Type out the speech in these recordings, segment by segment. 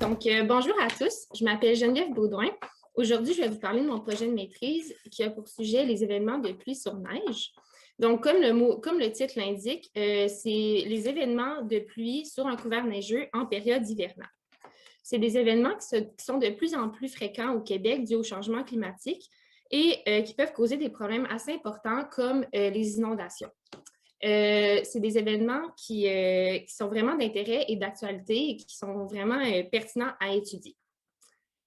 Bonjour à tous, je m'appelle Geneviève Baudouin. Aujourd'hui, je vais vous parler de mon projet de maîtrise qui a pour sujet les événements de pluie sur neige. Donc, comme le titre l'indique, c'est les événements de pluie sur un couvert neigeux en période hivernale. C'est des événements qui sont de plus en plus fréquents au Québec dû au changement climatique et qui peuvent causer des problèmes assez importants comme les inondations. C'est des événements qui sont vraiment d'intérêt et d'actualité et qui sont vraiment pertinents à étudier.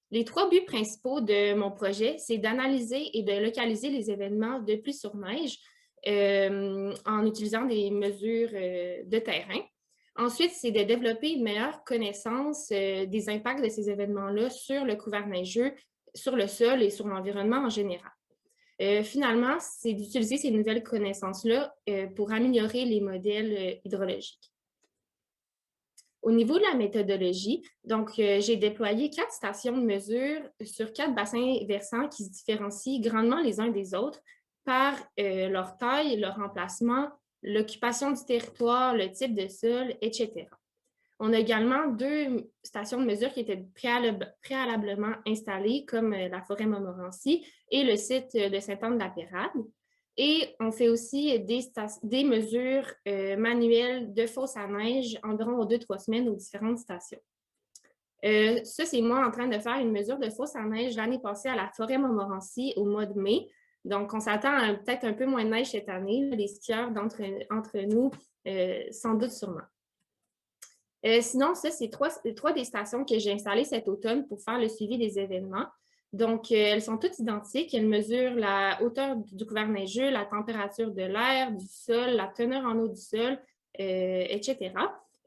Les trois buts principaux de mon projet, c'est d'analyser et de localiser les événements de pluie sur neige en utilisant des mesures de terrain. Ensuite, c'est de développer une meilleure connaissance des impacts de ces événements-là sur le couvert neigeux, sur le sol et sur l'environnement en général. Finalement, c'est d'utiliser ces nouvelles connaissances-là pour améliorer les modèles hydrologiques. Au niveau de la méthodologie, donc j'ai déployé 4 stations de mesure sur 4 bassins versants qui se différencient grandement les uns des autres par leur taille, leur emplacement, l'occupation du territoire, le type de sol, etc. On a également 2 stations de mesure qui étaient préalablement installées, comme la forêt Montmorency et le site de Sainte-Anne-de-la-Pérade. Et on fait aussi des mesures manuelles de fosse à neige environ 2-3 semaines aux différentes stations. Ça, c'est moi en train de faire une mesure de fosse à neige l'année passée à la forêt Montmorency au mois de mai. Donc, on s'attend à peut-être un peu moins de neige cette année. Les skieurs entre nous, sans doute sûrement. Sinon, ça, c'est trois des stations que j'ai installées cet automne pour faire le suivi des événements. Donc, elles sont toutes identiques. Elles mesurent la hauteur du couvert neigeux, la température de l'air, du sol, la teneur en eau du sol, etc.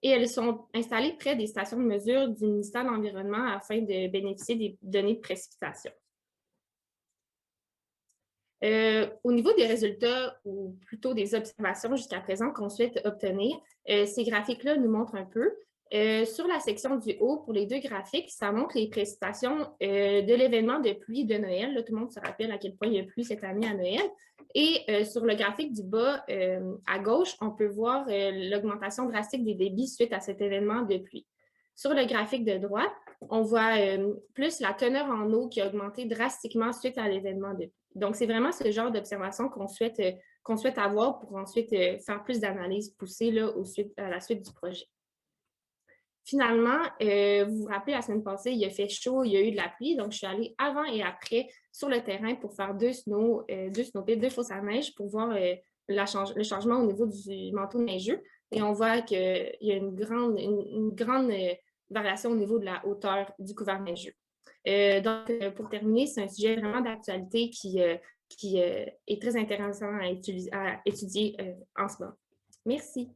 Et elles sont installées près des stations de mesure du ministère de l'Environnement afin de bénéficier des données de précipitation. Au niveau des résultats, ou plutôt des observations jusqu'à présent qu'on souhaite obtenir, ces graphiques-là nous montrent un peu. Sur la section du haut, pour les 2 graphiques, ça montre les précipitations de l'événement de pluie de Noël. Là, tout le monde se rappelle à quel point il y a plu cette année à Noël. Et sur le graphique du bas, à gauche, on peut voir l'augmentation drastique des débits suite à cet événement de pluie. Sur le graphique de droite, on voit plus la teneur en eau qui a augmenté drastiquement suite à l'événement de pluie. Donc, c'est vraiment ce genre d'observation qu'on souhaite avoir pour ensuite faire plus d'analyses poussées là, à la suite du projet. Finalement, vous vous rappelez, la semaine passée, il a fait chaud, il y a eu de la pluie, donc je suis allée avant et après sur le terrain pour faire deux fosses à neige pour voir le changement au niveau du manteau neigeux. Et on voit qu'il y a une grande variation au niveau de la hauteur du couvert neigeux. Donc, pour terminer, c'est un sujet vraiment d'actualité qui est très intéressant à étudier en ce moment. Merci.